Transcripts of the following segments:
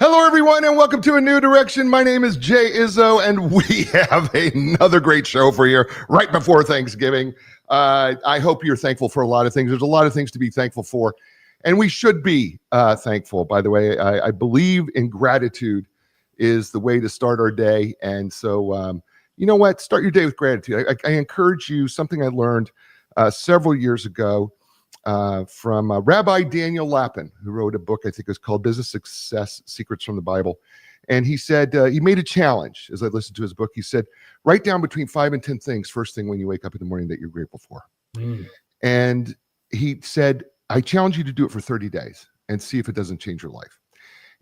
Hello, everyone, and welcome to A New Direction. My name is Jay Izzo, and we have another great show for you right before Thanksgiving. I hope you're thankful for a lot of things. There's a lot of things to be thankful for, and we should be thankful. By the way, I believe in gratitude is the way to start our day. And so, you know what? Start your day with gratitude. I encourage you, something I learned several years ago from Rabbi Daniel Lapin, who wrote a book, I think it's called Business Success Secrets from the Bible. And he said, he made a challenge as I listened to his book. He said, write down between 5 and 10 things first thing when you wake up in the morning that you're grateful for. And he said, I challenge you to do it for 30 days and see if it doesn't change your life.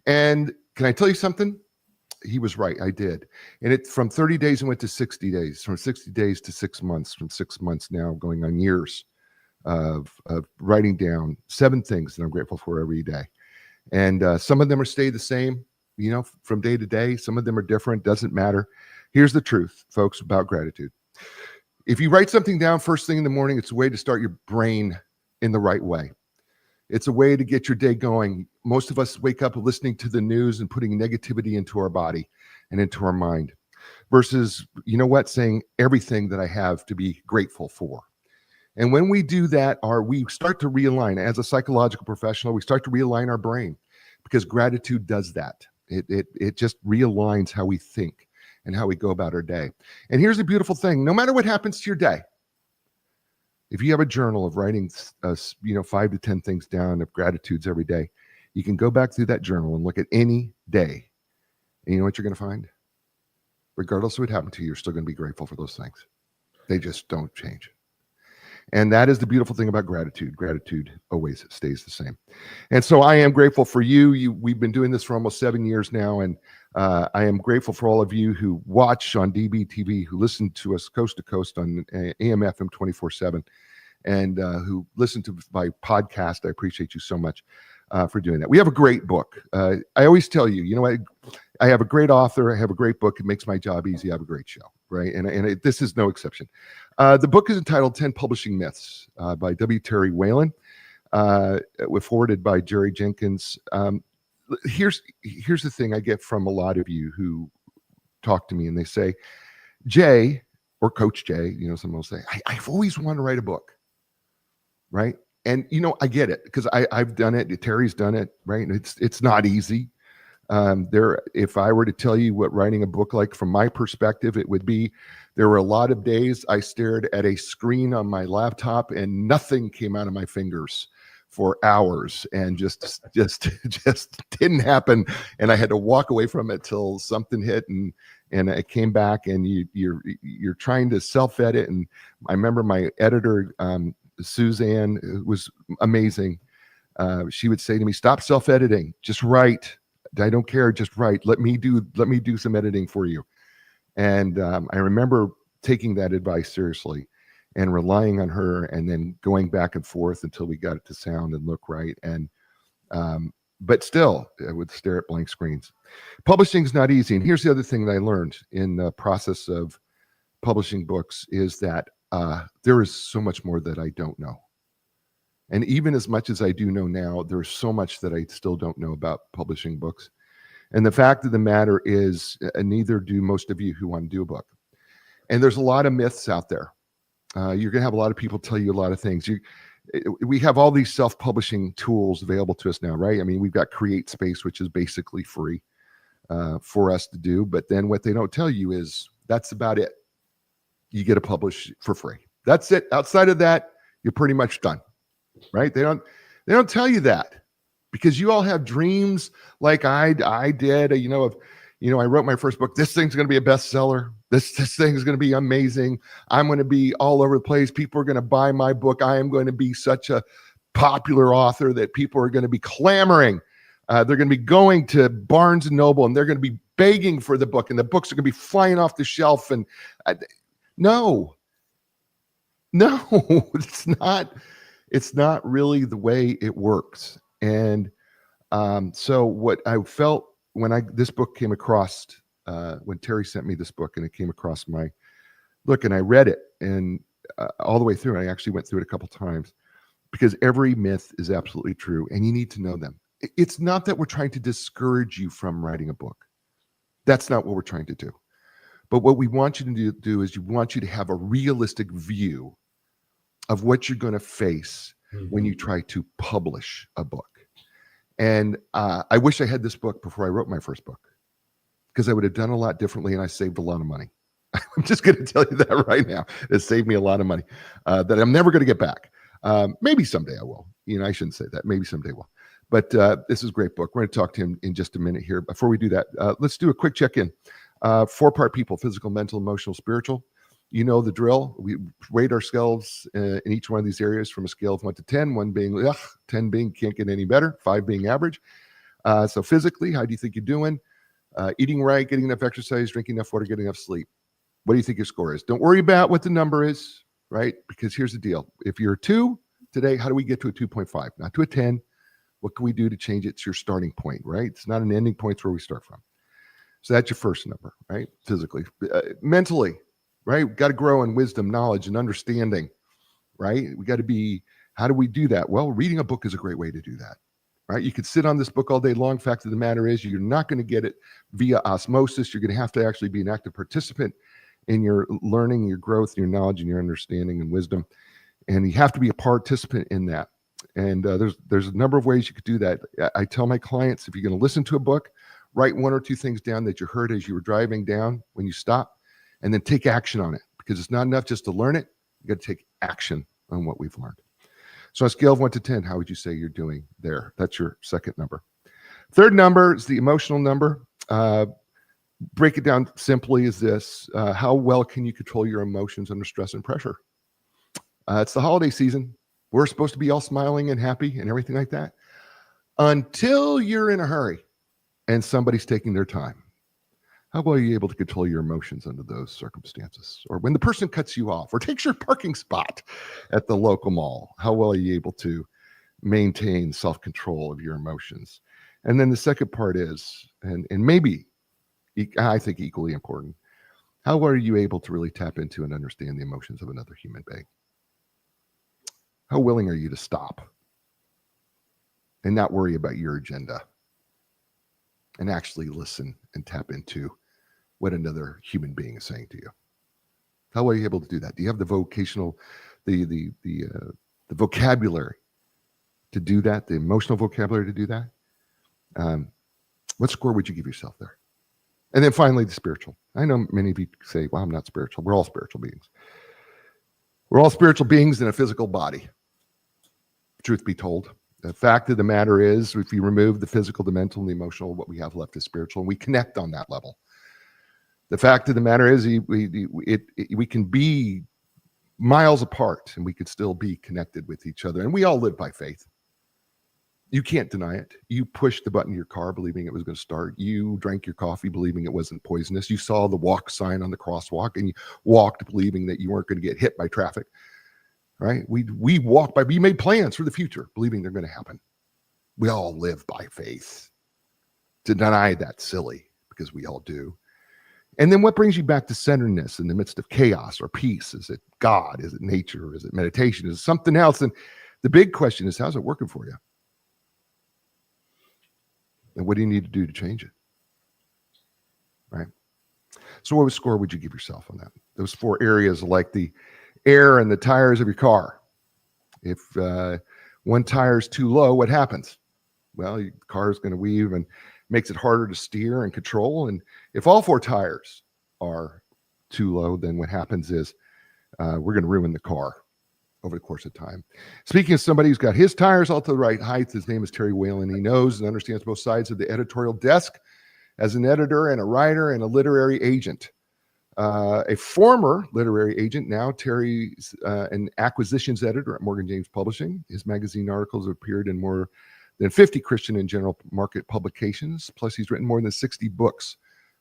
And can I tell you something? He was right. I did. And it from 30 days, it went to 60 days, from 60 days to 6 months, from 6 months now going on years of writing down 7 things that I'm grateful for every day. And some of them are stay the same, you know, from day to day. Some of them are different. Doesn't matter. Here's the truth, folks, about gratitude. If you write something down first thing in the morning, it's a way to start your brain in the right way. It's a way to get your day going. Most of us wake up listening to the news and putting negativity into our body and into our mind versus, you know what, saying everything that I have to be grateful for. And when we do that, we start to realign. As a psychological professional, we start to realign our brain because gratitude does that. It just realigns how we think and how we go about our day. And here's the beautiful thing. No matter what happens to your day, if you have a journal of writing 5 to 10 things down of gratitudes every day, you can go back through that journal and look at any day. And you know what you're going to find? Regardless of what happened to you, you're still going to be grateful for those things. They just don't change. And that is the beautiful thing about gratitude. Gratitude always stays the same. And so I am grateful for you. We've been doing this for almost 7 years now. And I am grateful for all of you who watch on DBTV, who listen to us coast to coast on AM FM 24/7, and who listen to my podcast. I appreciate you so much for doing that. We have a great book. I always tell you, you know what? I have a great author. I have a great book. It makes my job easy. I have a great show, right? And this is no exception. The book is entitled 10 Publishing Myths by W. Terry Whalin, forwarded by Jerry Jenkins. Here's the thing I get from a lot of you who talk to me and they say, Jay, or Coach Jay, you know, someone will say, I've always wanted to write a book, right? And, you know, I get it because I've done it. Terry's done it, right? And it's not easy. If I were to tell you what writing a book like from my perspective, it would be, there were a lot of days I stared at a screen on my laptop and nothing came out of my fingers for hours and just didn't happen. And I had to walk away from it till something hit and it came back, and you're trying to self-edit. And I remember my editor, Suzanne, was amazing. She would say to me, stop self-editing, just write. I don't care, just write. Let me do some editing for you. And I remember taking that advice seriously and relying on her, and then going back and forth until we got it to sound and look right. And but still, I would stare at blank screens. Publishing is not easy. And here's the other thing that I learned in the process of publishing books is that there is so much more that I don't know. And even as much as I do know now, there's so much that I still don't know about publishing books. And the fact of the matter is, neither do most of you who want to do a book. And there's a lot of myths out there. You're going to have a lot of people tell you a lot of things. We have all these self-publishing tools available to us now, right? I mean, we've got Create Space, which is basically free for us to do. But then what they don't tell you is that's about it. You get to publish for free. That's it. Outside of that, you're pretty much done. Right? They don't tell you that, because you all have dreams like I did. I wrote my first book. This thing's going to be a bestseller. This thing is going to be amazing. I'm going to be all over the place. People are going to buy my book. I am going to be such a popular author that people are going to be clamoring. They're going to be going to Barnes and Noble and they're going to be begging for the book, and the books are going to be flying off the shelf. And no, it's not really the way it works. And so what I felt when this book came across, when Terry sent me this book and it came across my look, and I read it and all the way through, I actually went through it a couple times, because every myth is absolutely true and you need to know them. It's not that we're trying to discourage you from writing a book. That's not what we're trying to do. But what we want you to do is we want you to have a realistic view of what you're going to face when you try to publish a book. And I wish I had this book before I wrote my first book, because I would have done a lot differently and I saved a lot of money. I'm just going to tell you that right now. It saved me a lot of money that I'm never going to get back. Maybe someday I will. I shouldn't say that. Maybe someday I will. But this is a great book. We're going to talk to him in just a minute here. Before we do that, let's do a quick check-in. 4-part people: physical, mental, emotional, spiritual. You know the drill. We rate ourselves in each one of these areas from a scale of 1 to 10, 1 being 10 being can't get any better, 5 being average. So physically, how do you think you're doing? Eating right, getting enough exercise, drinking enough water, getting enough sleep. What do you think your score is? Don't worry about what the number is, right? Because here's the deal. If you're a 2 today, how do we get to a 2.5? Not to a 10. What can we do to change it? It's your starting point, right? It's not an ending point. It's where we start from. So that's your first number, right? Physically. Mentally, right? We've got to grow in wisdom, knowledge, and understanding, right? We got to be, how do we do that? Well, reading a book is a great way to do that, right? You could sit on this book all day long. Fact of the matter is, you're not going to get it via osmosis. You're going to have to actually be an active participant in your learning, your growth, your knowledge, and your understanding and wisdom. And you have to be a participant in that. And there's a number of ways you could do that. I tell my clients, if you're going to listen to a book, write 1 or 2 things down that you heard as you were driving down when you stop, and then take action on it, because it's not enough just to learn it. You got to take action on what we've learned. So on a scale of 1 to 10, how would you say you're doing there? That's your second number. Third number is the emotional number. Break it down simply as this. How well can you control your emotions under stress and pressure? It's the holiday season. We're supposed to be all smiling and happy and everything like that, until you're in a hurry and somebody's taking their time. How well are you able to control your emotions under those circumstances? Or when the person cuts you off or takes your parking spot at the local mall, how well are you able to maintain self-control of your emotions? And then the second part is, and maybe I think equally important, how well are you able to really tap into and understand the emotions of another human being? How willing are you to stop and not worry about your agenda and actually listen and tap into what another human being is saying to you? How are you able to do that? Do you have the vocational, the vocabulary to do that, the emotional vocabulary to do that? What score would you give yourself there? And then finally, the spiritual. I know many of you say, well, I'm not spiritual. We're all spiritual beings. We're all spiritual beings in a physical body. Truth be told, the fact of the matter is, if you remove the physical, the mental, and the emotional, what we have left is spiritual, and we connect on that level. The fact of the matter is, we can be miles apart, and we could still be connected with each other. And we all live by faith. You can't deny it. You pushed the button in your car believing it was going to start. You drank your coffee believing it wasn't poisonous. You saw the walk sign on the crosswalk, and you walked believing that you weren't going to get hit by traffic. Right? We walk by, we made plans for the future, believing they're going to happen. We all live by faith. To deny that's silly, because we all do. And then what brings you back to centeredness in the midst of chaos or peace? Is it God? Is it nature? Is it meditation? Is it something else? And the big question is, how's it working for you? And what do you need to do to change it? Right? So what score would you give yourself on that? Those 4 areas, like the air and the tires of your car. If one tire is too low, what happens? Well, your car is going to weave and makes it harder to steer and control. And if all 4 tires are too low, then what happens is we're going to ruin the car over the course of time. Speaking of somebody who's got his tires all to the right height, his name is Terry Whalin. He knows and understands both sides of the editorial desk as an editor and a writer and a literary agent. A former literary agent, now Terry's an acquisitions editor at Morgan James Publishing. His magazine articles have appeared in more than 50 Christian and general market publications. Plus, he's written more than 60 books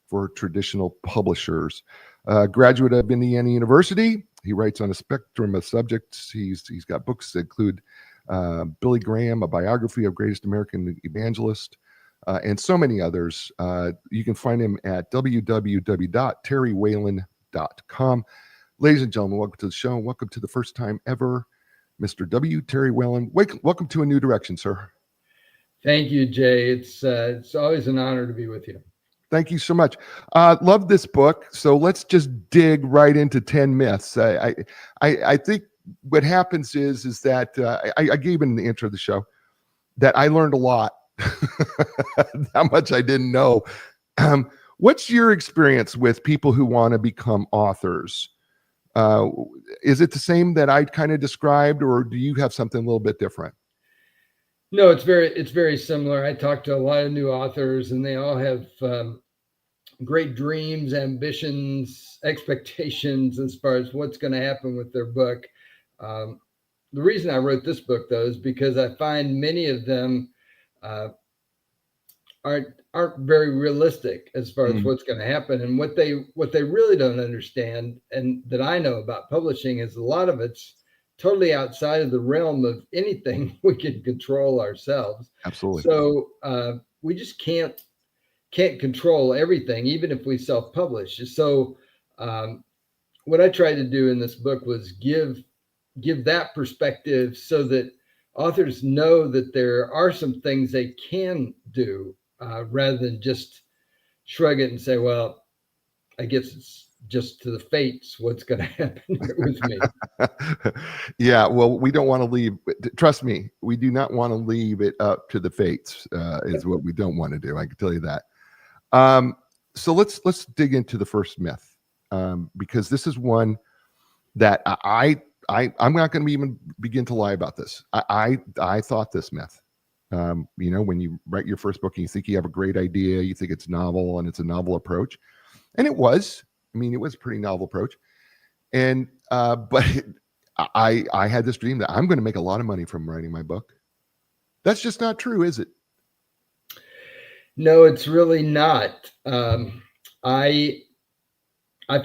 for traditional publishers. Graduate of Indiana University, he writes on a spectrum of subjects. He's got books that include Billy Graham, a biography of greatest American evangelist, and so many others. You can find him at www.terrywhalin.com. Ladies and gentlemen, welcome to the show. Welcome to the first time ever, Mr. W. Terry Whalin. Welcome to A New Direction, sir. Thank you, Jay. It's always an honor to be with you. Thank you so much. Love this book. So let's just dig right into 10 myths. I think what happens is that I gave in the intro of the show that I learned a lot, how much I didn't know. What's your experience with people who want to become authors? Uh, is it the same that I kind of described, or do you have something a little bit different? No, it's very similar. I talk to a lot of new authors, and they all have great dreams, ambitions, expectations as far as what's going to happen with their book. Um, the reason I wrote this book, though, is because I find many of them uh, aren't very realistic as far as what's going to happen, and what they really don't understand, and that I know about publishing, is a lot of it's totally outside of the realm of anything we can control ourselves. Absolutely. So we just can't control everything, even if we self-publish. So what I tried to do in this book was give that perspective, so that authors know that there are some things they can do, rather than just shrug it and say, well, I guess it's just to the fates what's going to happen with me. Yeah, well, we don't want to leave. Trust me, we do not want to leave it up to the fates. Is what we don't want to do. I can tell you that. So let's dig into the first myth, because this is one that I'm not going to even begin to lie about this. I thought this myth. When you write your first book and you think you have a great idea, you think it's novel and it's a novel approach, and it was. I mean, it was a pretty novel approach, and but I had this dream that I'm going to make a lot of money from writing my book. That's just not true, is it? No, it's really not. I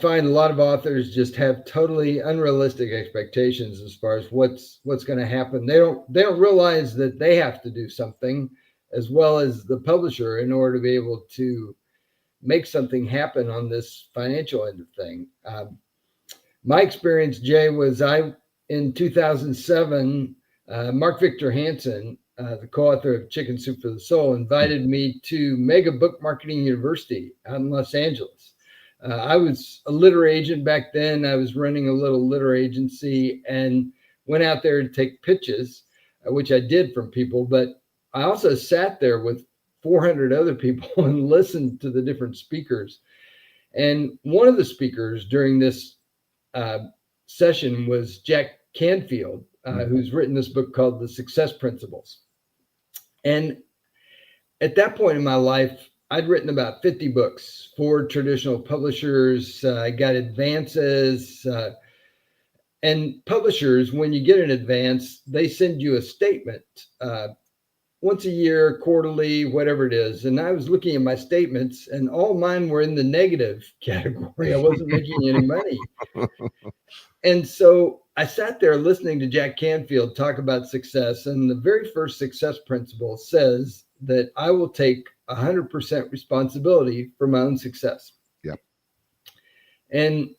find a lot of authors just have totally unrealistic expectations as far as what's going to happen. They don't realize that they have to do something, as well as the publisher, in order to be able to make something happen on this financial end of thing. My experience, Jay, was in 2007, Mark Victor Hansen, the co-author of Chicken Soup for the Soul, invited me to Mega Book Marketing University out in Los Angeles. I was a literary agent back then. I was running a little literary agency and went out there to take pitches, which I did from people. But I also sat there with 400 other people and listened to the different speakers. And one of the speakers during this session was Jack Canfield, who's written this book called The Success Principles. And at that point in my life, I'd written about 50 books for traditional publishers. I got advances. And publishers, when you get an advance, they send you a statement once a year, quarterly, whatever it is. And I was looking at my statements, and all mine were in the negative category. I wasn't making any money. And so I sat there listening to Jack Canfield talk about success. And the very first success principle says that I will take 100% responsibility for my own success. Yep. And,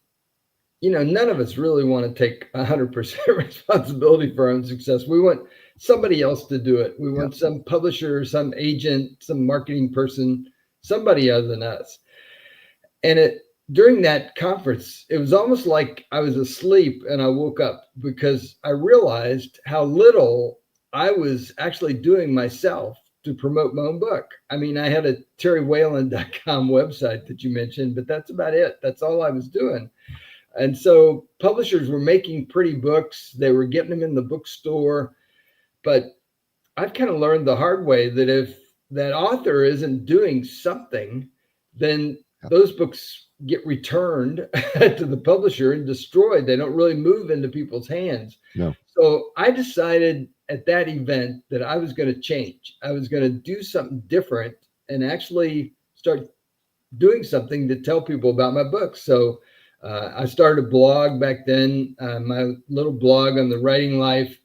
none of us really want to take 100% responsibility for our own success. We want somebody else to do it. We want some publisher, some agent, some marketing person, somebody other than us. And during that conference, it was almost like I was asleep and I woke up, because I realized how little I was actually doing myself to promote my own book. I mean, I had a terrywhalin.com website that you mentioned, but that's about it. That's all I was doing. And so publishers were making pretty books. They were getting them in the bookstore. But I've kind of learned the hard way that if that author isn't doing something, then those books get returned to the publisher and destroyed. They don't really move into people's hands. No. So I decided at that event that I was going to change. I was going to do something different and actually start doing something to tell people about my book. So I started a blog back then. My little blog on the writing life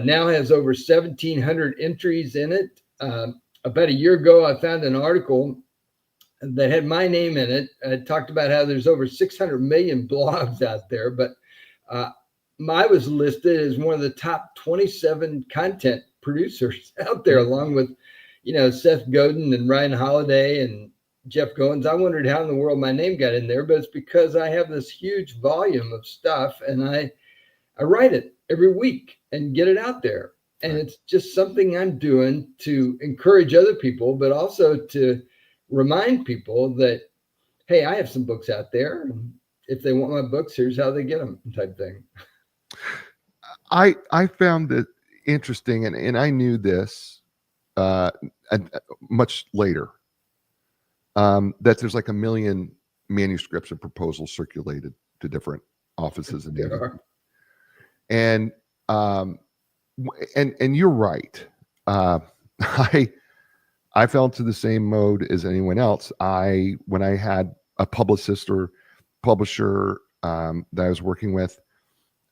now has over 1,700 entries in it. About a year ago, I found an article that had my name in it. It talked about how there's over 600 million blogs out there, but I was listed as one of the top 27 content producers out there, along with Seth Godin and Ryan Holiday and Jeff Goins. I wondered how in the world my name got in there, but it's because I have this huge volume of stuff and I write it every week and get it out there. And it's just something I'm doing to encourage other people, but also to remind people that, hey, I have some books out there. And if they want my books, here's how they get them, type thing. I found it interesting, and I knew this much later, that there's like 1 million manuscripts and proposals circulated to different offices and everything. And you're right. I fell into the same mode as anyone else. When I had a publicist or publisher that I was working with,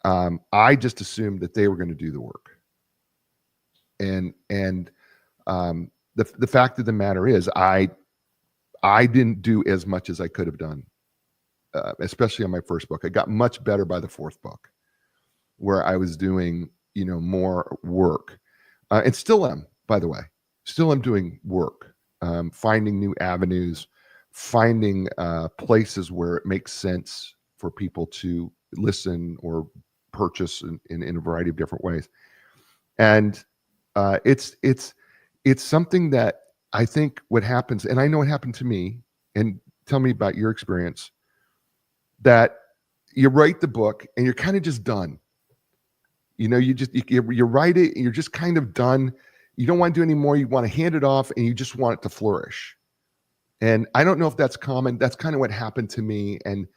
I just assumed that they were going to do the work. And the fact of the matter is, I didn't do as much as I could have done, especially on my first book. I got much better by the fourth book, where I was doing, more work, and still am, by the way, still am doing work, finding new avenues, finding places where it makes sense for people to listen or purchase in a variety of different ways. And it's something that I think what happens, and I know it happened to me, and tell me about your experience, that you write the book and you're kind of just done. You write it and you're just kind of done. You don't want to do any more. You want to hand it off and you just want it to flourish. And I don't know if that's common. That's kind of what happened to me. And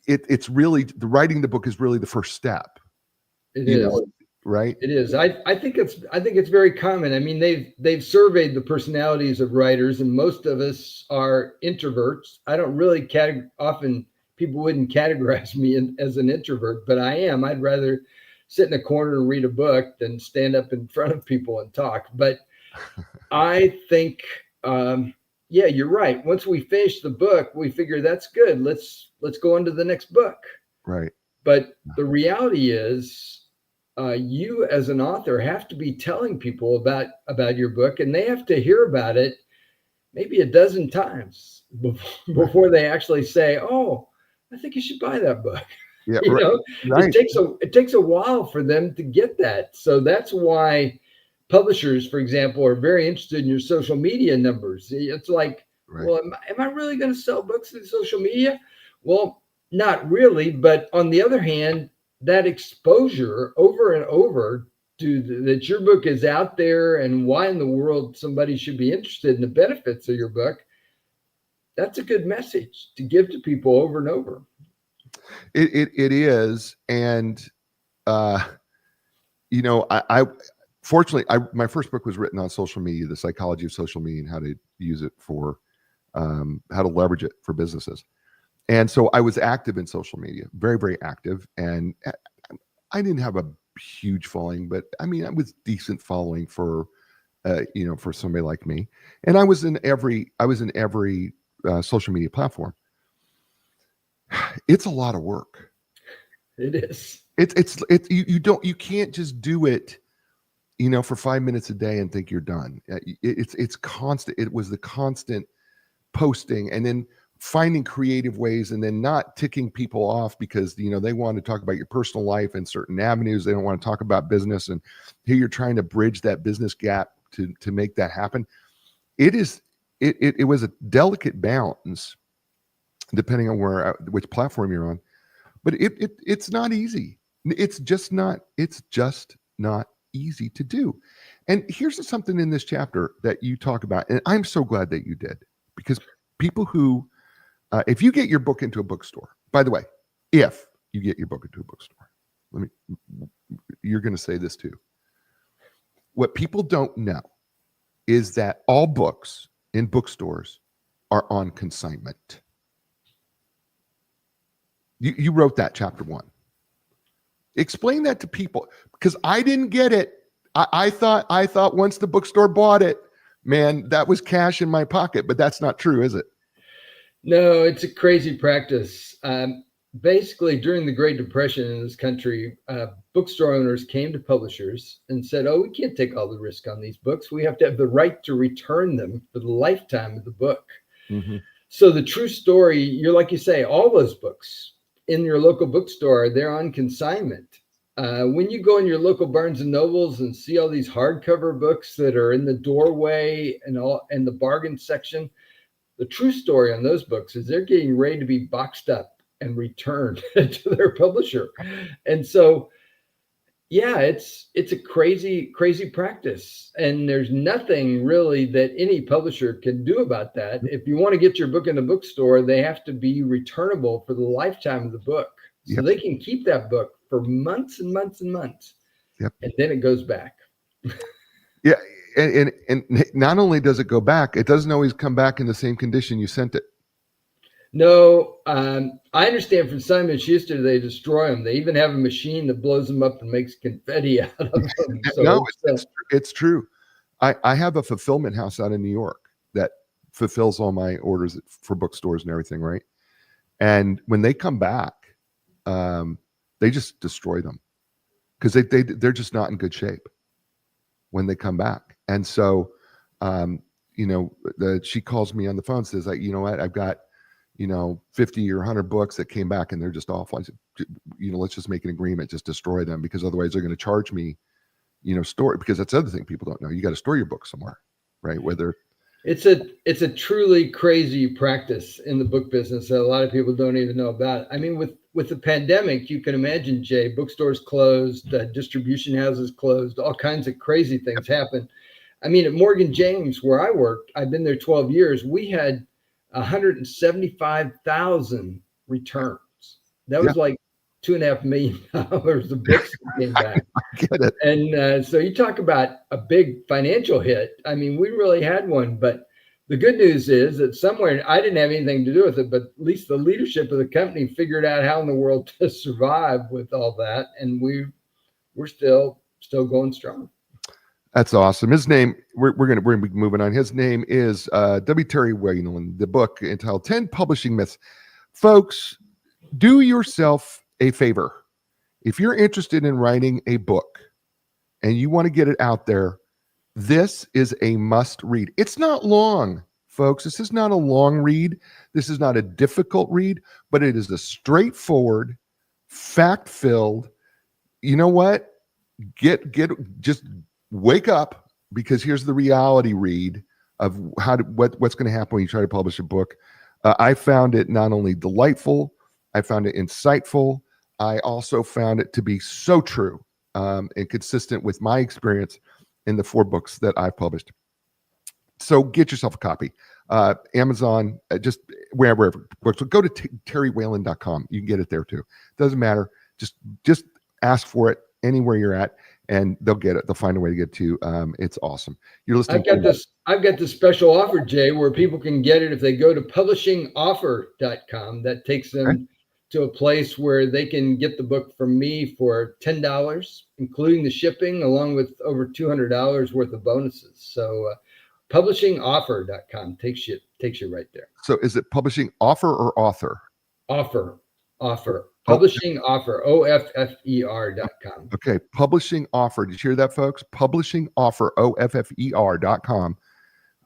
it's really, the writing the book is really the first step. It is. Right? It is. I think it's very common. I mean, they've surveyed the personalities of writers, and most of us are introverts. I don't really often people wouldn't categorize me as an introvert, but I am. I'd rather sit in a corner and read a book than stand up in front of people and talk. But I think, yeah, you're right. Once we finish the book, we figure that's good. Let's go on to the next book. Right. But the reality is, you as an author have to be telling people about your book, and they have to hear about it maybe a dozen times before they actually say, "Oh, I think you should buy that book." Yeah, right. It takes a while for them to get that. So that's why publishers, for example, are very interested in your social media numbers. It's like, well, am I really going to sell books through social media? Well, not really. But on the other hand, that exposure over and over that your book is out there and why in the world somebody should be interested in the benefits of your book, that's a good message to give to people over and over. It is. And, I fortunately, my first book was written on social media, the psychology of social media and how to use it for, how to leverage it for businesses. And so I was active in social media, very, very active. And I didn't have a huge following, but I mean, I was decent following for somebody like me. And I was in every social media platform. It's a lot of work. It is. You can't just do it, for 5 minutes a day and think you're done. It's constant. It was the constant posting and then finding creative ways and then not ticking people off because, they want to talk about your personal life and certain avenues. They don't want to talk about business. And here you're trying to bridge that business gap to make that happen. It was a delicate balance depending on which platform you're on, but it's not easy. It's just not easy to do. And here's something in this chapter that you talk about, and I'm so glad that you did, because people who, if you get your book into a bookstore, by the way, if you get your book into a bookstore, you're going to say this too. What people don't know is that all books in bookstores are on consignment. You wrote that chapter 1. Explain that to people, because I didn't get it. I thought once the bookstore bought it, man, that was cash in my pocket, but that's not true, is it? No, it's a crazy practice. basically during the Great Depression in this country, bookstore owners came to publishers and said, "Oh, we can't take all the risk on these books. We have to have the right to return them for the lifetime of the book." Mm-hmm. So the true story, you're like you say, all those books in your local bookstore, they're on consignment. When you go in your local Barnes and Nobles and see all these hardcover books that are in the doorway and all and the bargain section, the true story on those books is they're getting ready to be boxed up and returned to their publisher. And so, yeah, it's a crazy practice, and there's nothing really that any publisher can do about that. If you want to get your book in the bookstore, they have to be returnable for the lifetime of the book, so Yep. they can keep that book for months and months and months. Yep. And then it goes back. Yeah, and not only does it go back, it doesn't always come back in the same condition you sent it. No, I understand from Simon Schuster they destroy them. They even have a machine that blows them up and makes confetti out of them. So No, it's true. I have a fulfillment house out in New York that fulfills all my orders for bookstores and everything, right? And when they come back, they just destroy them because they're just not in good shape when they come back. And so, she calls me on the phone and says, like, you know what, I've got 50 or 100 books that came back and they're just awful. I said, let's just make an agreement, just destroy them, because otherwise they're going to charge me, store it, because that's the other thing people don't know. You got to store your book somewhere, right? Whether it's a truly crazy practice in the book business that a lot of people don't even know about. I mean, with the pandemic, you can imagine, Jay, bookstores closed, distribution houses closed, all kinds of crazy things happen. I mean, at Morgan James, where I worked, I've been there 12 years, we had 175,000 returns. That was like $2.5 million of books that came back. I get it. And so you talk about a big financial hit. I mean, we really had one, but the good news is that somewhere, I didn't have anything to do with it, but at least the leadership of the company figured out how in the world to survive with all that. And we're still going strong. That's awesome. His name, we're gonna be moving on. His name is W. Terry Whalin. The book entitled 10 Publishing Myths. Folks, do yourself a favor. If you're interested in writing a book and you want to get it out there, this is a must read. It's not long, folks. This is not a long read. This is not a difficult read, but it is a straightforward, fact-filled, you know what? Just wake up, because here's the reality read of what's going to happen when you try to publish a book. I found it not only delightful, I found it insightful. I also found it to be so true and consistent with my experience in the 4 books that I've published. So get yourself a copy. Amazon, just wherever books. So go to terrywhalin.com. You can get it there too. Doesn't matter. Just ask for it anywhere you're at, and they'll get it. They'll find a way to get to you. It's awesome. You're listening. I've got this special offer, Jay, where people can get it if they go to publishingoffer.com. That takes them to a place where they can get the book from me for $10, including the shipping, along with over $200 worth of bonuses. So publishingoffer.com takes you right there. So is it publishing offer or author? Offer. Publishing offer, OFFER.com. Okay, publishing offer. Did you hear that, folks? Publishing offer, OFFER.com.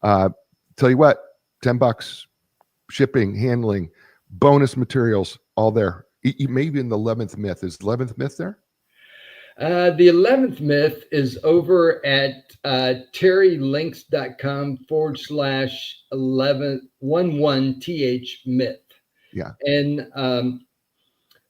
Tell you what, $10, shipping, handling, bonus materials, all there. Maybe in the 11th myth. Is the 11th myth there? The 11th myth is over at terrylinks.com/11th myth. Yeah. And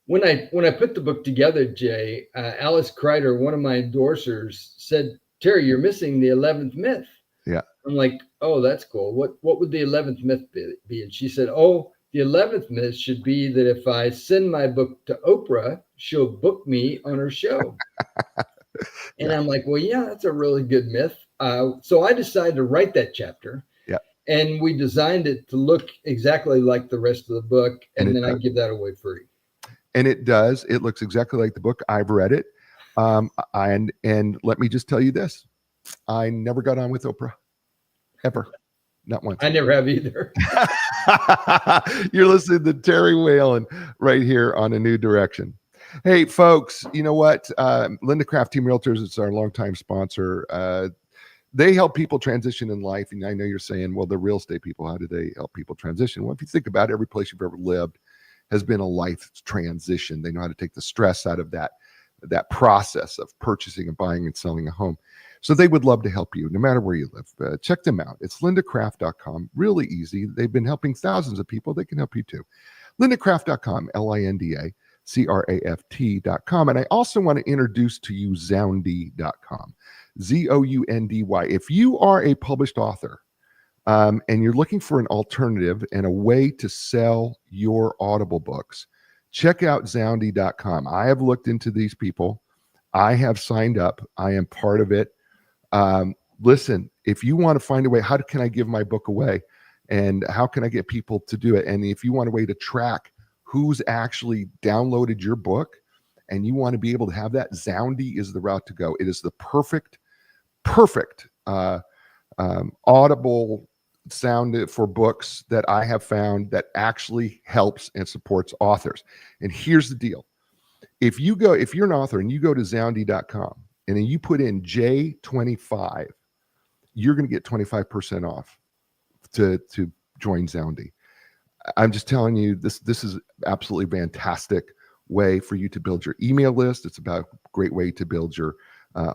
when I put the book together, Jay, Alice Kreider, one of my endorsers, said, "Terry, you're missing the 11th myth." Yeah. I'm like, "Oh, that's cool. What would the 11th myth be?" And she said, "Oh, the 11th myth should be that if I send my book to Oprah, she'll book me on her show." And I'm like, "Well, yeah, that's a really good myth." So I decided to write that chapter. Yeah. And we designed it to look exactly like the rest of the book. And then I give that away free. And it does. It looks exactly like the book. I've read it. And let me just tell you this. I never got on with Oprah. Ever. Not once. I never have either. You're listening to Terry Whalin right here on A New Direction. Hey, folks, you know what? Linda Craft Team Realtors is our longtime sponsor. They help people transition in life. And I know you're saying, well, the real estate people, how do they help people transition? Well, if you think about it, every place you've ever lived has been a life transition. They know how to take the stress out of that process of purchasing and buying and selling a home. So they would love to help you no matter where you live. Check them out. It's lindacraft.com. Really easy. They've been helping thousands of people. They can help you too. lindacraft.com, LINDACRAFT.com. And I also want to introduce to you Zoundy.com, ZOUNDY. If you are a published author and you're looking for an alternative and a way to sell your Audible books, check out Zoundy.com. I have looked into these people. I have signed up. I am part of it. Listen, if you want to find a way, how can I give my book away? And how can I get people to do it? And if you want a way to track who's actually downloaded your book and you want to be able to have that, Zoundy is the route to go. It is the perfect Audible sound for books that I have found that actually helps and supports authors. And here's the deal. If you're an author and you go to Zoundy.com and then you put in J25, you're going to get 25% off to join Zoundy. I'm just telling you, this is absolutely fantastic way for you to build your email list. It's about a great way to build your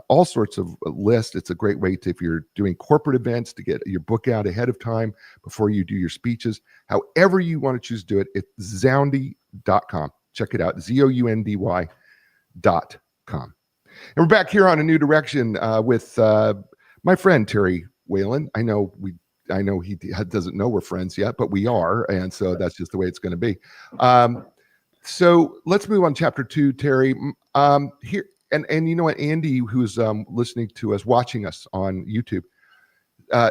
all sorts of lists. It's a great way to, if you're doing corporate events, to get your book out ahead of time before you do your speeches. However you want to choose to do it, it's Zoundy.com. Check it out, ZOUNDY.com. And we're back here on A New Direction with my friend Terry Whalin. I know he doesn't know we're friends yet, but we are, and so that's just the way it's going to be. So let's move on to chapter 2, Terry. Here, and you know what, Andy, who's listening to us, watching us on YouTube,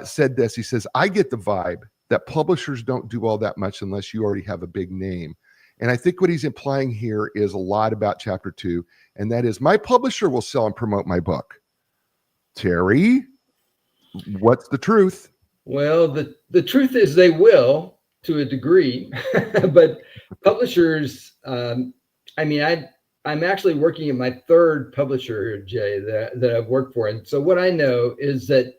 said this. He says, "I get the vibe that publishers don't do all that much unless you already have a big name." And I think what he's implying here is a lot about chapter 2, and that is, my publisher will sell and promote my book. Terry, what's the truth? Well, the truth is they will, to a degree, but publishers, I'm actually working at my third publisher, Jay, that I've worked for. And so what I know is that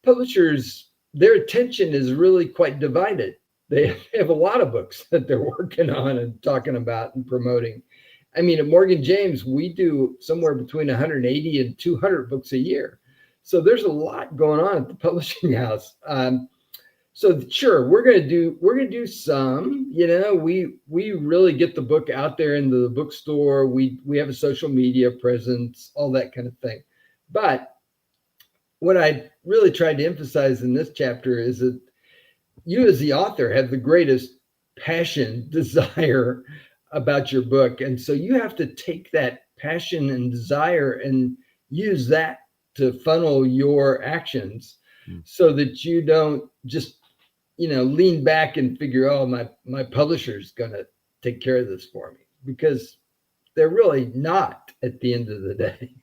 publishers, their attention is really quite divided. They have a lot of books that they're working on and talking about and promoting. I mean, at Morgan James, we do somewhere between 180 and 200 books a year. So there's a lot going on at the publishing house. So sure, we're gonna do some. We really get the book out there into the bookstore. We have a social media presence, all that kind of thing. But what I really tried to emphasize in this chapter is that you as the author have the greatest passion, desire about your book. And so you have to take that passion and desire and use that to funnel your actions so that you don't just, lean back and figure, oh, my publisher's going to take care of this for me, because they're really not at the end of the day.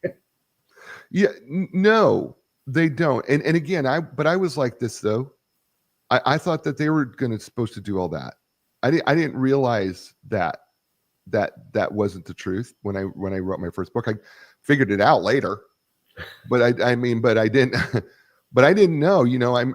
Yeah, no, they don't. And again, I was like this though. I thought that they were supposed to do all that. I didn't realize that wasn't the truth when I wrote my first book. I figured it out later, but I didn't. But I didn't know.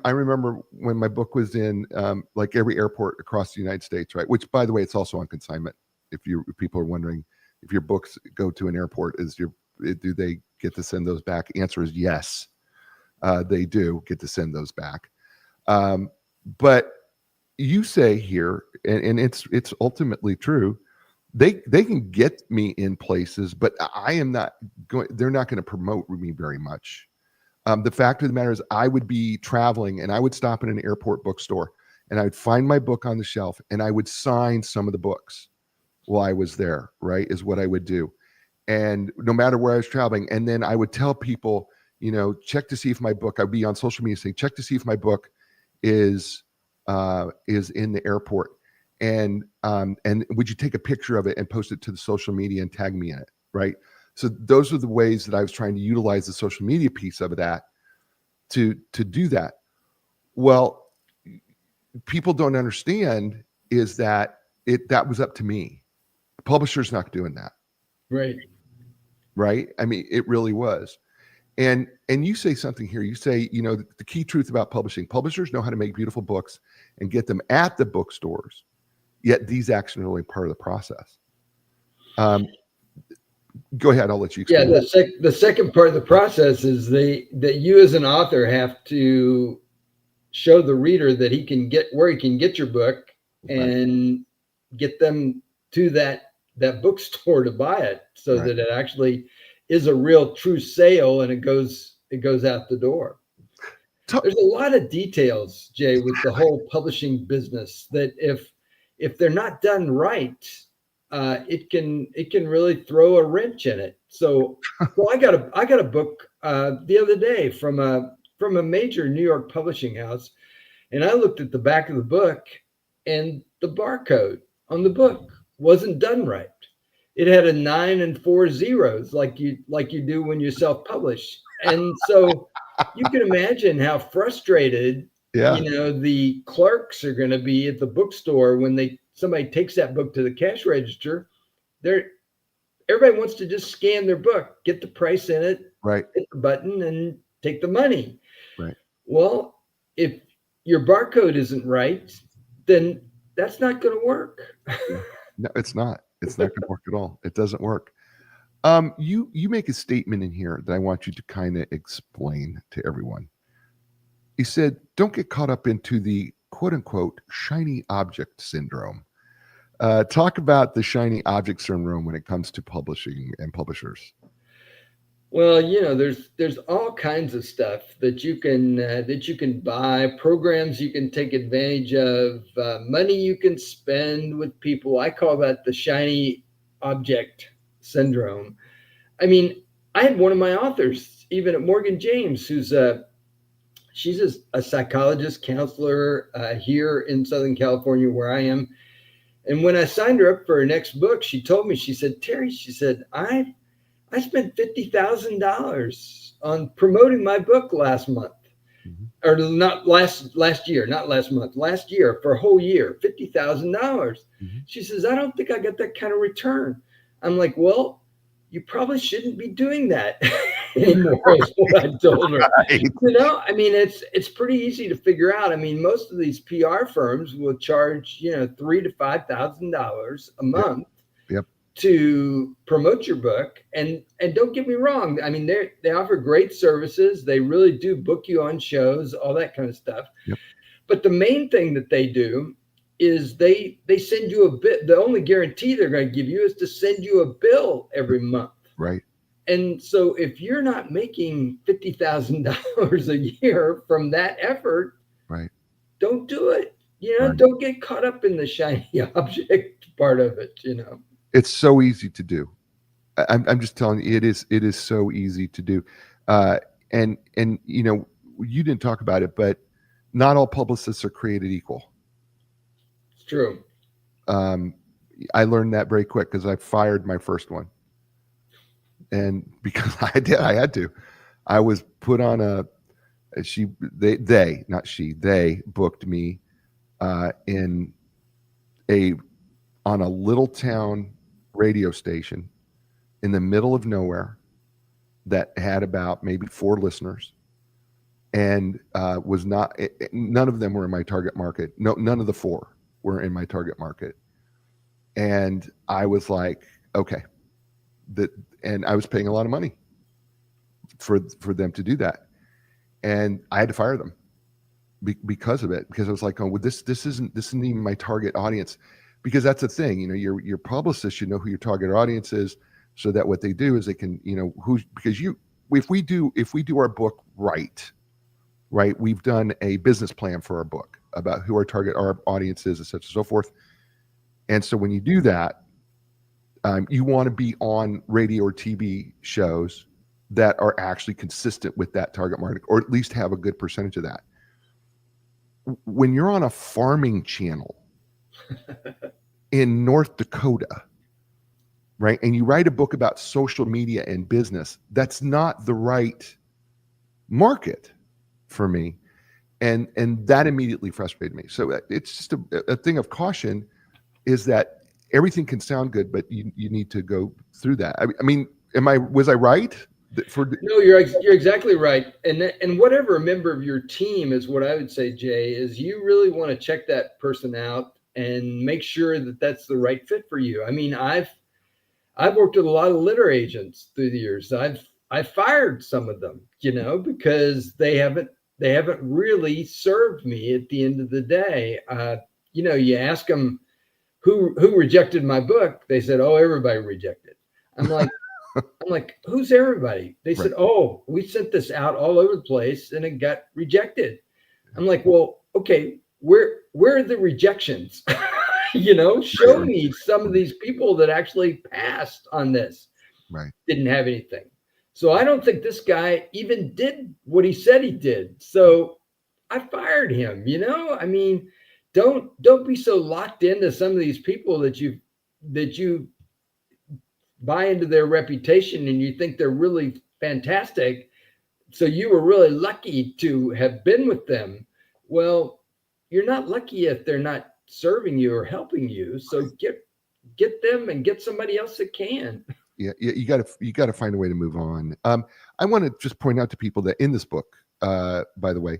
I remember when my book was in like every airport across the United States, right? Which, by the way, it's also on consignment. If people are wondering if your books go to an airport, do they get to send those back? Answer is yes, they do get to send those back. But you say here, and it's ultimately true, they can get me in places, but I am not going. They're not going to promote me very much. The fact of the matter is, I would be traveling and I would stop in an airport bookstore and I would find my book on the shelf and I would sign some of the books while I was there. Right, is what I would do, and no matter where I was traveling, and then I would tell people, check to see if my book. I'd be on social media saying, check to see if my book is in the airport, and would you take a picture of it and post it to the social media and tag me in it, right? So those are the ways that I was trying to utilize the social media piece of that to do that. Well, people don't understand is that that was up to me. The publisher's not doing that. Right. I mean, it really was. And you say something here. You say, the key truth about publishers know how to make beautiful books and get them at the bookstores. Yet these actions are only part of the process. Go ahead. I'll let you explain. Yeah. The second part of the process is that you as an author have to show the reader that he can get your book and get them to that bookstore to buy it, so that it actually is a real true sale and it goes out the door. There's a lot of details, Jay, with the whole publishing business that if they're not done right, it can really throw a wrench in it. So I got a book the other day from a major New York publishing house, and I looked at the back of the book, and the barcode on the book wasn't done right. It had a 9 and 4 zeros like you do when you self-publish. And so you can imagine how frustrated the clerks are going to be at the bookstore when somebody takes that book to the cash register. Everybody wants to just scan their book, get the price in it, hit the button, and take the money. Right. Well, if your barcode isn't right, then that's not going to work. No, it's not. It's not going to work at all. It doesn't work. You make a statement in here that I want you to kind of explain to everyone. You said, don't get caught up into the quote unquote shiny object syndrome. Talk about the shiny object syndrome when it comes to publishing and publishers. Well, there's all kinds of stuff that you can buy, programs you can take advantage of, money you can spend with people. I call that the shiny object syndrome. I mean, I had one of my authors, even at Morgan James, she's a psychologist, counselor here in Southern California where I am. And when I signed her up for her next book, she told me, she said, Terry, I spent $50,000 on promoting my book last month, or not last year, not last month, last year, for a whole year, $50,000. She says, I don't think I got that kind of return. I'm like, well, you probably shouldn't be doing that anymore, is what I told her. I mean, it's pretty easy to figure out. I mean, most of these PR firms will charge, $3,000 to $5,000 a month. Yep. To promote your book. And don't get me wrong. I mean, they offer great services. They really do book you on shows, all that kind of stuff. Yep. But the main thing that they do is they send you a bill. The only guarantee they're going to give you is to send you a bill every month. Right. And so if you're not making $50,000 a year from that effort, don't do it. Don't get caught up in the shiny object part of it, It's so easy to do. I'm just telling you, it is so easy to do. And you didn't talk about it, but not all publicists are created equal. It's true. I learned that very quick because I fired my first one. And because I had to. I was put on they booked me on a little town radio station in the middle of nowhere that had about maybe 4 listeners, and none of them were in my target market. No, none of the 4 were in my target market. And I was like, okay, and I was paying a lot of money for them to do that. And I had to fire them because of it, because I was like, oh, well, this isn't even my target audience. Because that's the thing, your publicist should know who your target audience is, so that what they do is they can, if we do our book right, we've done a business plan for our book about who our target audience is, et cetera, so forth. And so when you do that, you want to be on radio or TV shows that are actually consistent with that target market, or at least have a good percentage of that. When you're on a farming channel in North Dakota, and you write a book about social media and business, that's not the right market for me. And that immediately frustrated me. So it's just a thing of caution, is that everything can sound good, but you need to go through that. I mean, was I right? No, you're exactly right. And whatever member of your team is, what I would say, Jay, is you really want to check that person out and make sure that that's the right fit for you. I mean, I've worked with a lot of litter agents through the years. I've fired some of them, because they haven't really served me at the end of the day. You ask them who rejected my book. They said, "Oh, everybody rejected." I'm like, who's everybody? They said, "Oh, we sent this out all over the place and it got rejected." I'm like, well, okay, where are the rejections? Show me some of these people that actually passed on this. Right. Didn't have anything. So I don't think this guy even did what he said he did. So I fired him. I mean, don't be so locked into some of these people that you buy into their reputation and you think they're really fantastic. So you were really lucky to have been with them. Well, you're not lucky if they're not serving you or helping you. So get them and get somebody else that can. Yeah, you got to find a way to move on. I want to just point out to people that in this book, by the way,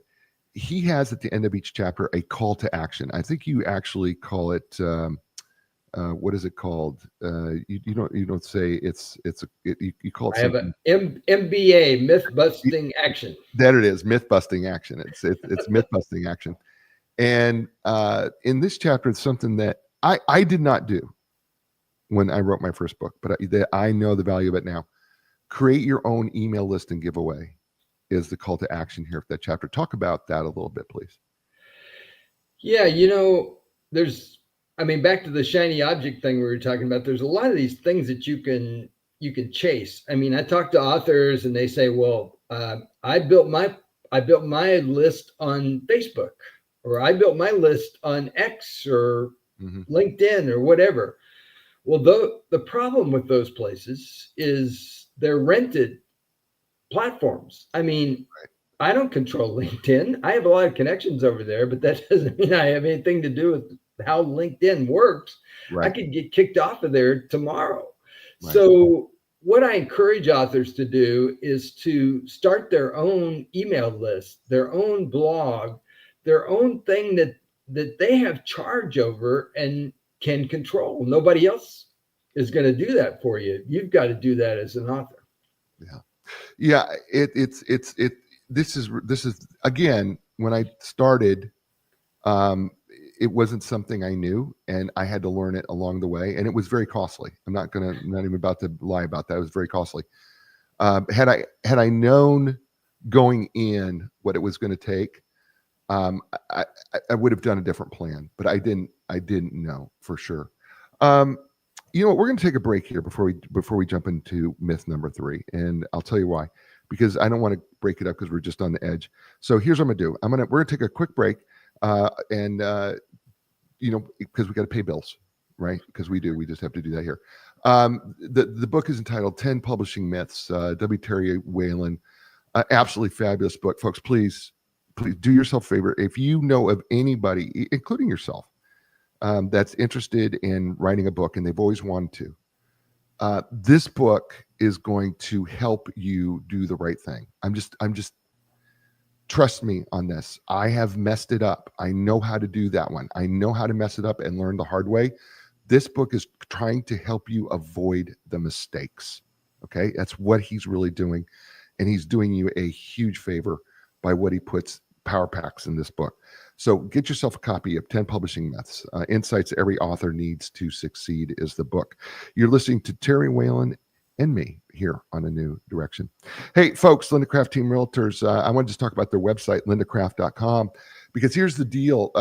he has at the end of each chapter a call to action. I think you actually call it what is it called? You don't say you call it. I have an MBA, myth busting action. That it is, myth busting action. It's myth busting action. And in this chapter, it's something that I did not do when I wrote my first book, but I know the value of it now. Create your own email list and giveaway is the call to action here for that chapter. Talk about that a little bit, please. Yeah, back to the shiny object thing we were talking about. There's a lot of these things that you can chase. I mean, I talk to authors and they say, well, I built my list on Facebook, or I built my list on X or LinkedIn or whatever. Well, the problem with those places is they're rented platforms. I mean, I don't control LinkedIn. I have a lot of connections over there, but that doesn't mean I have anything to do with how LinkedIn works. Right. I could get kicked off of there tomorrow. Right. So what I encourage authors to do is to start their own email list, their own blog, their own thing that they have charge over and can control. Nobody else is going to do that for you. You've got to do that as an author. Yeah. This is again, when I started, it wasn't something I knew, and I had to learn it along the way, and it was very costly. I'm not even about to lie about that. It was very costly. Had I known going in what it was going to take, I would have done a different plan, but I didn't know for sure. You know what? We're going to take a break here before we jump into myth number 3, and I'll tell you why. Because I don't want to break it up because we're just on the edge. So here's what I'm going to do. We're going to take a quick break, because we got to pay bills, right? Because we just have to do that here. The book is entitled 10 Publishing Myths. W. Terry Whalin, absolutely fabulous book, folks. Please do yourself a favor. If you know of anybody, including yourself, that's interested in writing a book and they've always wanted to, this book is going to help you do the right thing. I'm just trust me on this. I have messed it up. I know how to do that one. I know how to mess it up and learn the hard way. This book is trying to help you avoid the mistakes. Okay. That's what he's really doing. And he's doing you a huge favor by what he puts power packs in this book. So get yourself a copy of 10 Publishing Myths. Insights Every Author Needs to Succeed is the book. You're listening to Terry Whalin and me here on A New Direction. Hey, folks, Linda Craft Team Realtors, I wanted to talk about their website, lindacraft.com, because here's the deal.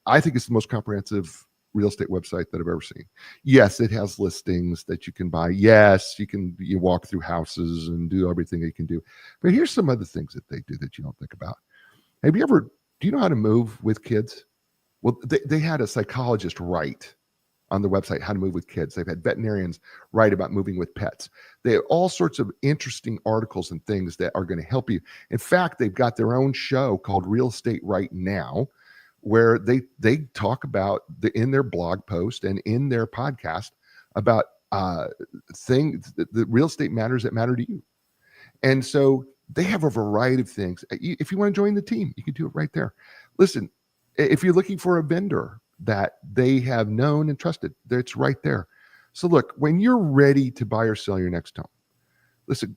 I think it's the most comprehensive real estate website that I've ever seen. Yes, it has listings that you can buy. Yes, you walk through houses and do everything you can do. But here's some other things that they do that you don't think about. Do you know how to move with kids? Well, they had a psychologist write on the website, How to Move with Kids. They've had veterinarians write about moving with pets. They have all sorts of interesting articles and things that are going to help you. In fact, they've got their own show called Real Estate Right Now, where they talk about in their blog post and in their podcast about things, the real estate matters that matter to you. And so they have a variety of things. If you want to join the team, you can do it right there. Listen, if you're looking for a vendor that they have known and trusted, it's right there. So look, when you're ready to buy or sell your next home, listen,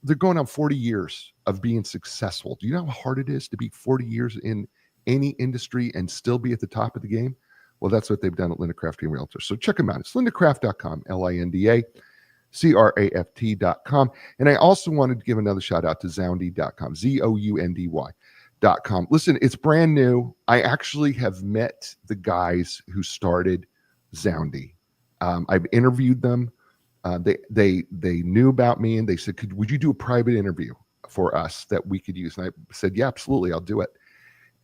they're going on 40 years of being successful. Do you know how hard it is to be 40 years in any industry and still be at the top of the game? Well, that's what they've done at Linda Crafty and Realtors. So check them out. It's lindacraft.com, LINDACRAFT.com. And I also wanted to give another shout out to Zoundy.com, ZOUNDY.com. Listen, it's brand new. I actually have met the guys who started Zoundy. I've interviewed them. They knew about me and they said, would you do a private interview for us that we could use? And I said, yeah, absolutely. I'll do it.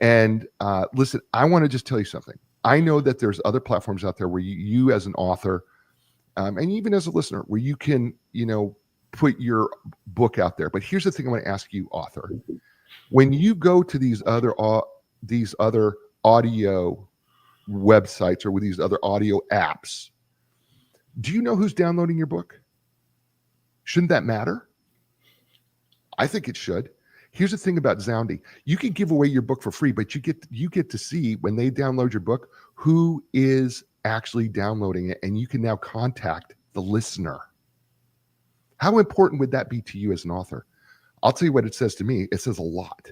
And listen, I want to just tell you something. I know that there's other platforms out there where you as an author, and even as a listener, where you can, put your book out there. But here's the thing I want to ask you, author. When you go to these other audio websites or with these other audio apps, do you know who's downloading your book? Shouldn't that matter? I think it should. Here's the thing about Zoundy. You can give away your book for free, but you get to see when they download your book, who is actually downloading it, and you can now contact the listener. How important would that be to you as an author? I'll tell you what it says to me. It says a lot.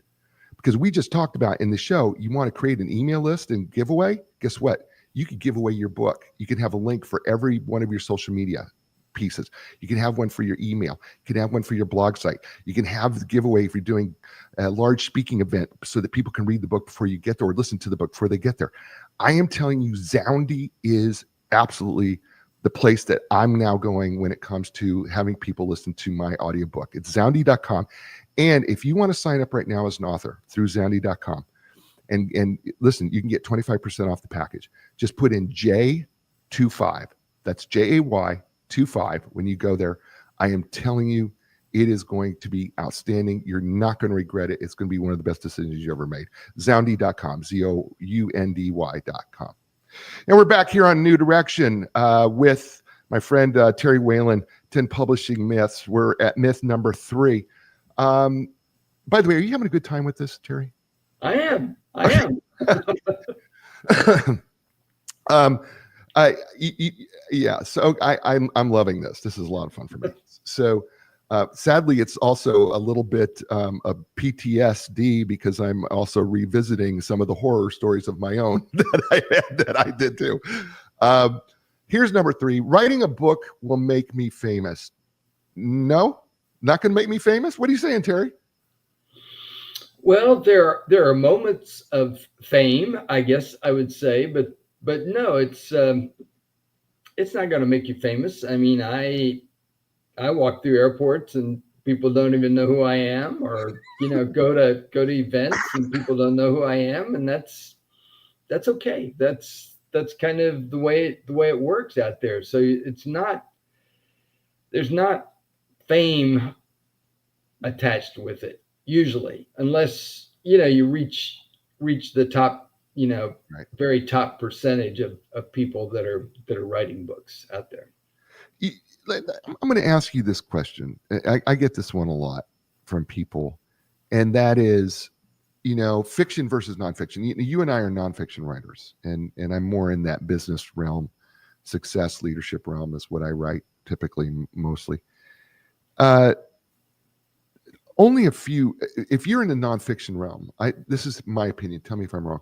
Because we just talked about in the show, you want to create an email list and giveaway. Guess what? You could give away your book. You can have a link for every one of your social media pieces. You can have one for your email. You can have one for your blog site. You can have the giveaway if you're doing a large speaking event so that people can read the book before you get there or listen to the book before they get there. I am telling you, Zoundy is absolutely the place that I'm now going when it comes to having people listen to my audiobook. It's Zoundy.com. And if you want to sign up right now as an author through Zoundy.com, and listen, you can get 25% off the package. Just put in J25. That's JAY25 when you go there. I am telling you, it is going to be outstanding. You're not going to regret it. It's going to be one of the best decisions you ever made. Zoundy.com, ZOUNDY.com. And we're back here on New Direction with my friend Terry Whalin, 10 Publishing Myths. We're at myth number 3. By the way, are you having a good time with this, Terry? I am. Yeah. So I'm loving this. This is a lot of fun for me. So sadly, it's also a little bit of PTSD because I'm also revisiting some of the horror stories of my own that I did too. Here's number 3. Writing a book will make me famous. No, not going to make me famous. What are you saying, Terry? Well, there are moments of fame, I guess I would say, but no, it's not going to make you famous. I mean, I walk through airports and people don't even know who I am, or go to events and people don't know who I am, and that's okay. That's kind of the way it works out there. So there's not fame attached with it usually, unless you reach the top, right, very top percentage of people that are writing books out there. I'm going to ask you this question. I get this one a lot from people, and that is, fiction versus nonfiction. You and I are nonfiction writers, and I'm more in that business realm, success leadership realm is what I write typically, mostly. Only a few. If you're in the nonfiction realm, this is my opinion. Tell me if I'm wrong.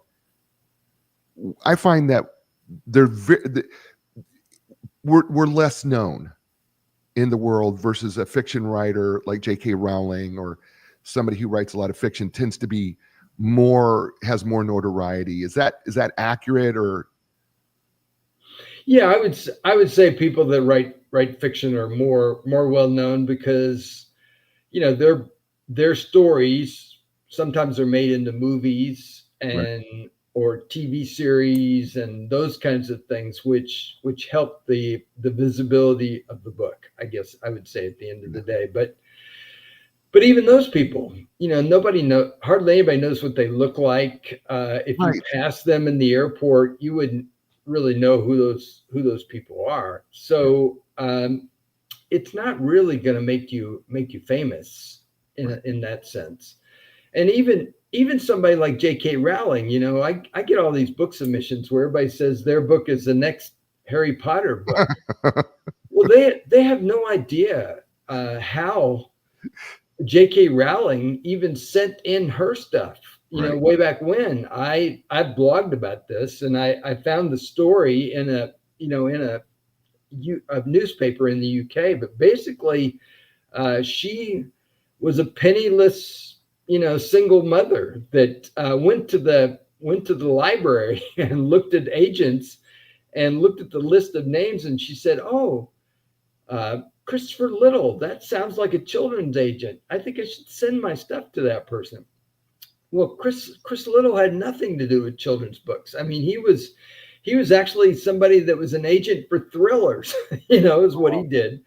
I find that we're less known in the world versus a fiction writer like J.K. Rowling or somebody who writes a lot of fiction tends to be has more notoriety. Is that accurate? Or yeah, I would say people that write fiction are more well known because their stories sometimes are made into movies, and right, or TV series and those kinds of things, which help the visibility of the book, I guess I would say at the end of the day. But even those people, hardly anybody knows what they look like. If you Right. pass them in the airport, you wouldn't really know who those people are. So it's not really going to make you famous in that sense. And even somebody like J.K. Rowling, I get all these book submissions where everybody says their book is the next Harry Potter book. Well, they have no idea how J.K. Rowling even sent in her stuff. Right. Way back when I blogged about this, and I found the story in a newspaper in the UK. But basically, she was a penniless, single mother that went to the library and looked at agents and looked at the list of names, and she said, "Oh, Christopher Little, that sounds like a children's agent. I think I should send my stuff to that person." Well, Chris Little had nothing to do with children's books. I mean, he was actually somebody that was an agent for thrillers, is what he did.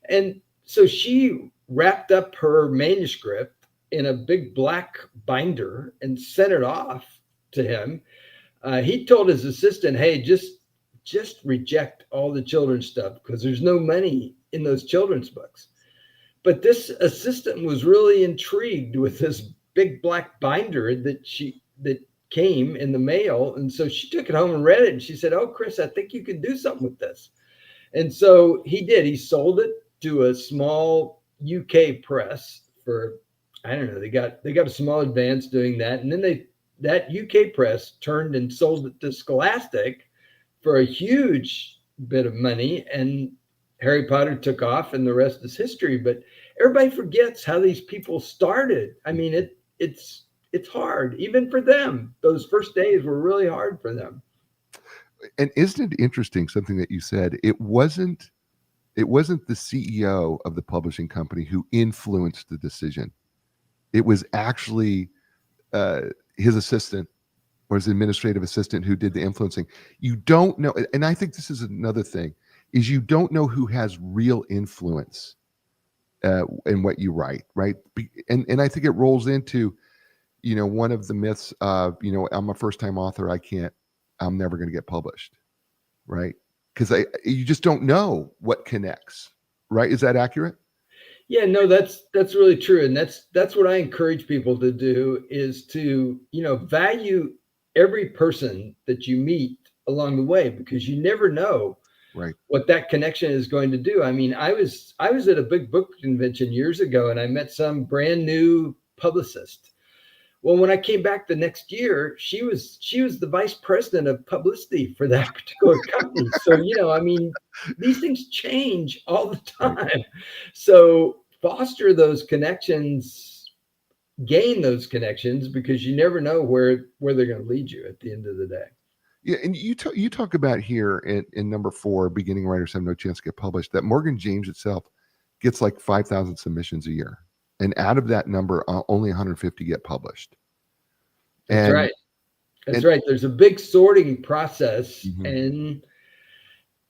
And so she wrapped up her manuscript in a big black binder and sent it off to him. He told his assistant, "Hey, just reject all the children's stuff because there's no money in those children's books." But this assistant was really intrigued with this big black binder that came in the mail. And so she took it home and read it. And she said, "Oh, Chris, I think you can do something with this." And so he did. He sold it to a small UK press for, I don't know, they got a small advance doing that. And then that UK press turned and sold it to Scholastic for a huge bit of money. And Harry Potter took off, and the rest is history. But everybody forgets how these people started. I mean, it's hard, even for them. Those first days were really hard for them. And isn't it interesting something that you said? It wasn't the CEO of the publishing company who influenced the decision. It was actually his assistant or his administrative assistant who did the influencing. You don't know, and I think this is another thing, is you don't know who has real influence in what you write, right? And I think it rolls into, one of the myths of, I'm a first-time author, I'm never going to get published, right? Because you just don't know what connects, right? Is that accurate? Yeah, no, that's really true. And that's what I encourage people to do, is to, value every person that you meet along the way, because you never know Right. what that connection is going to do. I mean, I was at a big book convention years ago, and I met some brand new publicist. Well, when I came back the next year, she was the vice president of publicity for that particular company. So, I mean, these things change all the time. So foster those connections, gain those connections, because you never know where they're going to lead you at the end of the day. Yeah, and you talk about here in number 4, beginning writers have no chance to get published, that Morgan James itself gets like 5,000 submissions a year. And out of that number, only 150 get published. That's right. That's right. There's a big sorting process, Mhm. and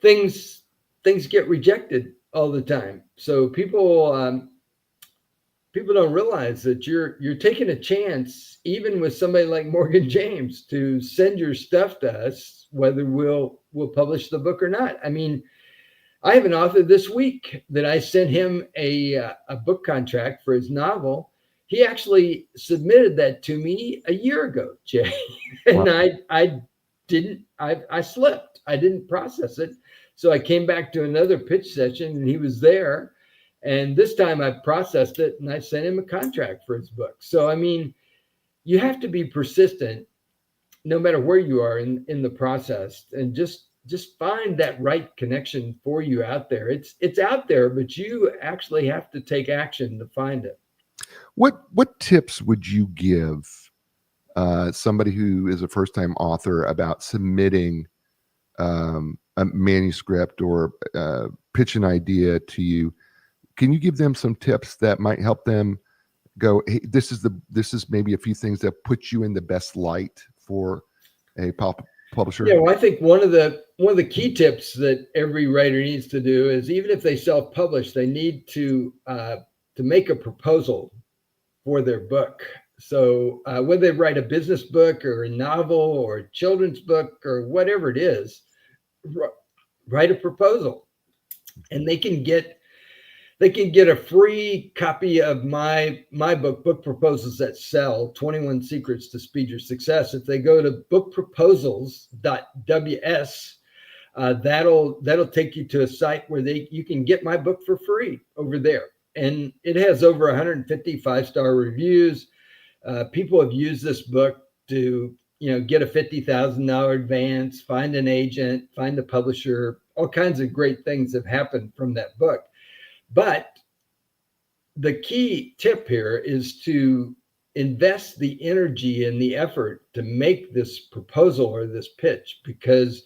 things get rejected all the time. So people don't realize that you're taking a chance, even with somebody like Morgan James, to send your stuff to us, whether we'll publish the book or not. I mean, I have an author this week that I sent him a book contract for his novel. He actually submitted that to me a year ago, Jay, and Wow. I slipped. I didn't process it. So I came back to another pitch session, and he was there. And this time I processed it, and I sent him a contract for his book. So, I mean, you have to be persistent no matter where you are in the process, and just find that right connection for you out there. It's out there, but you actually have to take action to find it. What tips would you give somebody who is a first-time author about submitting a manuscript or pitch an idea to you? Can you give them some tips that might help them go, hey, this is maybe a few things that put you in the best light for a publisher? Yeah, well, I think one of the key tips that every writer needs to do is, even if they self-publish, they need to make a proposal for their book. So whether they write a business book or a novel or a children's book or whatever it is, write a proposal, and they can get a free copy of my book Proposals That Sell, 21 Secrets to Speed Your Success. If they go to bookproposals.ws, that'll take you to a site where you can get my book for free over there. And it has over 150 5-star reviews. People have used this book to, get a $50,000 advance, find an agent, find a publisher. All kinds of great things have happened from that book. But the key tip here is to invest the energy and the effort to make this proposal or this pitch, because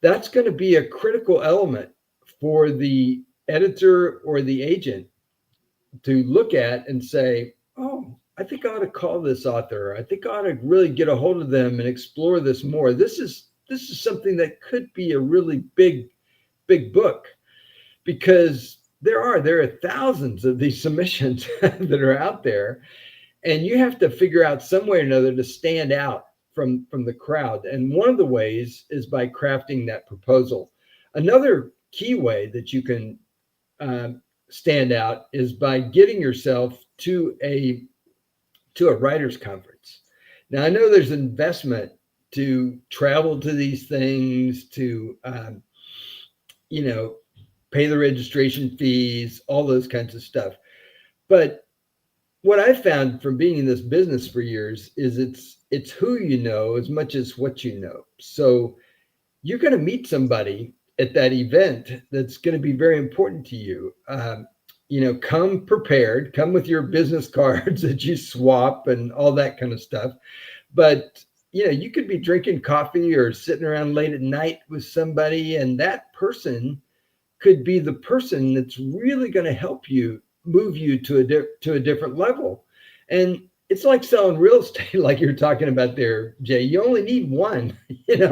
that's going to be a critical element for the editor or the agent to look at and say, oh, I think I ought to call this author. I think I ought to really get a hold of them and explore this more. This is something that could be a really big book, because there are thousands of these submissions that are out there, and you have to figure out some way or another to stand out from the crowd. And one of the ways is by crafting that proposal. Another key way that you can stand out is by getting yourself to a writer's conference. Now, I know there's investment to travel to these things, to pay the registration fees, all those kinds of stuff. But what I found from being in this business for years is it's who you know as much as what you know. So you're going to meet somebody at that event that's going to be very important to you. Come prepared, come with your business cards that you swap and all that kind of stuff. But you could be drinking coffee or sitting around late at night with somebody, and that person could be the person that's really going to help you move you to a different level. And it's like selling real estate, like you're talking about there, Jay. You only need one, you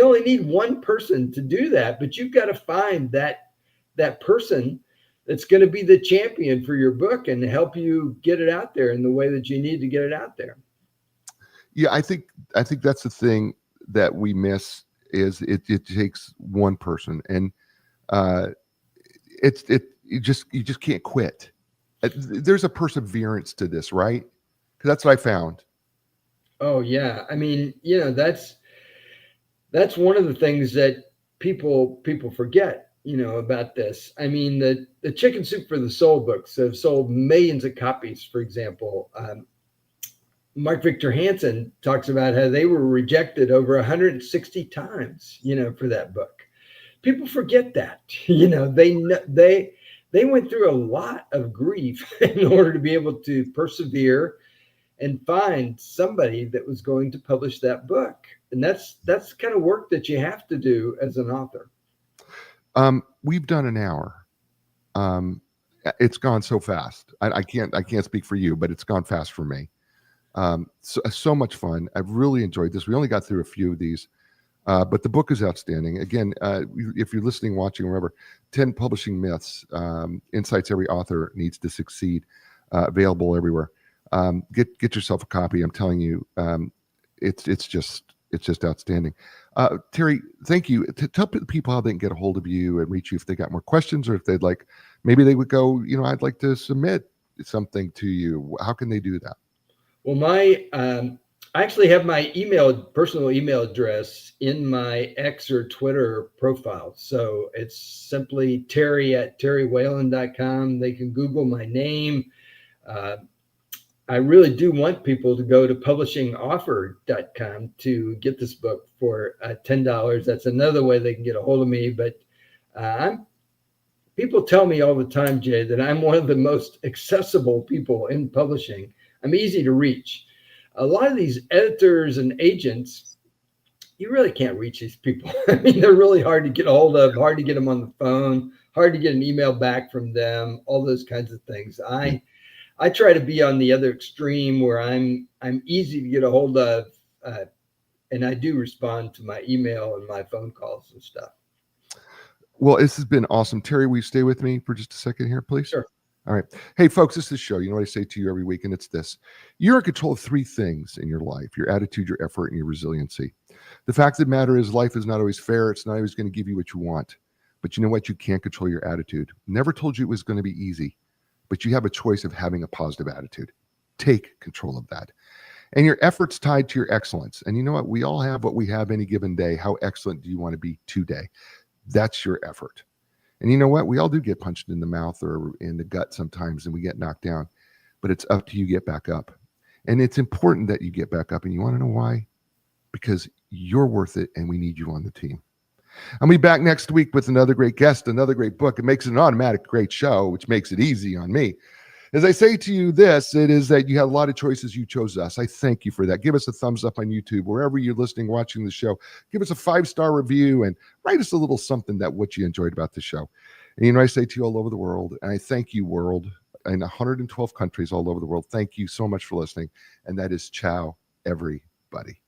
only need one person to do that, but you've got to find that person that's going to be the champion for your book and help you get it out there in the way that you need to get it out there. Yeah, I think that's the thing that we miss is it takes one person, and you just can't quit. There's a perseverance to this, right? Because that's what I found. Oh yeah, I mean, that's one of the things that people forget, about this. I mean, the Chicken Soup for the Soul books have sold millions of copies. For example, Mark Victor Hansen talks about how they were rejected over 160 times, for that book. People forget that, they went through a lot of grief in order to be able to persevere and find somebody that was going to publish that book. And that's the kind of work that you have to do as an author. We've done an hour. It's gone so fast. I can't speak for you, but it's gone fast for me. So much fun. I've really enjoyed this. We only got through a few of these, but the book is outstanding. Again, if you're listening, watching, remember 10 Publishing Myths, Insights Every Author Needs to Succeed, available everywhere. Get yourself a copy. I'm telling you, it's just outstanding. Terry, thank you. Tell people how they can get a hold of you and reach you if they got more questions, or if they'd like, maybe they would go, I'd like to submit something to you. How can they do that? Well, I actually have my personal email address in my X or Twitter profile. So it's simply terry@terrywhalin.com. They can Google my name. I really do want people to go to publishingoffer.com to get this book for $10. That's another way they can get a hold of me. But people tell me all the time, Jay, that I'm one of the most accessible people in publishing. I'm easy to reach. A lot of these editors and agents, you really can't reach these people. I mean, they're really hard to get a hold of, hard to get them on the phone, hard to get an email back from them, all those kinds of things. I try to be on the other extreme where I'm easy to get a hold of, and I do respond to my email and my phone calls and stuff. Well, this has been awesome. Terry, will you stay with me for just a second here, please? Sure. All right. Hey, folks, this is the show. You know what I say to you every week, and it's this. You're in control of three things in your life: your attitude, your effort, and your resiliency. The fact of the matter is life is not always fair. It's not always going to give you what you want. But you know what? You can't control your attitude. Never told you it was going to be easy, but you have a choice of having a positive attitude. Take control of that. And your effort's tied to your excellence. And you know what? We all have what we have any given day. How excellent do you want to be today? That's your effort. And you know what? We all do get punched in the mouth or in the gut sometimes, and we get knocked down. But it's up to you to get back up. And it's important that you get back up. And you want to know why? Because you're worth it, and we need you on the team. I'll be back next week with another great guest, another great book. It makes it an automatic great show, which makes it easy on me. As I say to you this, it is that you had a lot of choices. You chose us. I thank you for that. Give us a thumbs up on YouTube, wherever you're listening, watching the show. Give us a 5-star review and write us a little something that what you enjoyed about the show. And you know, I say to you all over the world, and I thank you, world, in 112 countries all over the world. Thank you so much for listening. And that is ciao, everybody.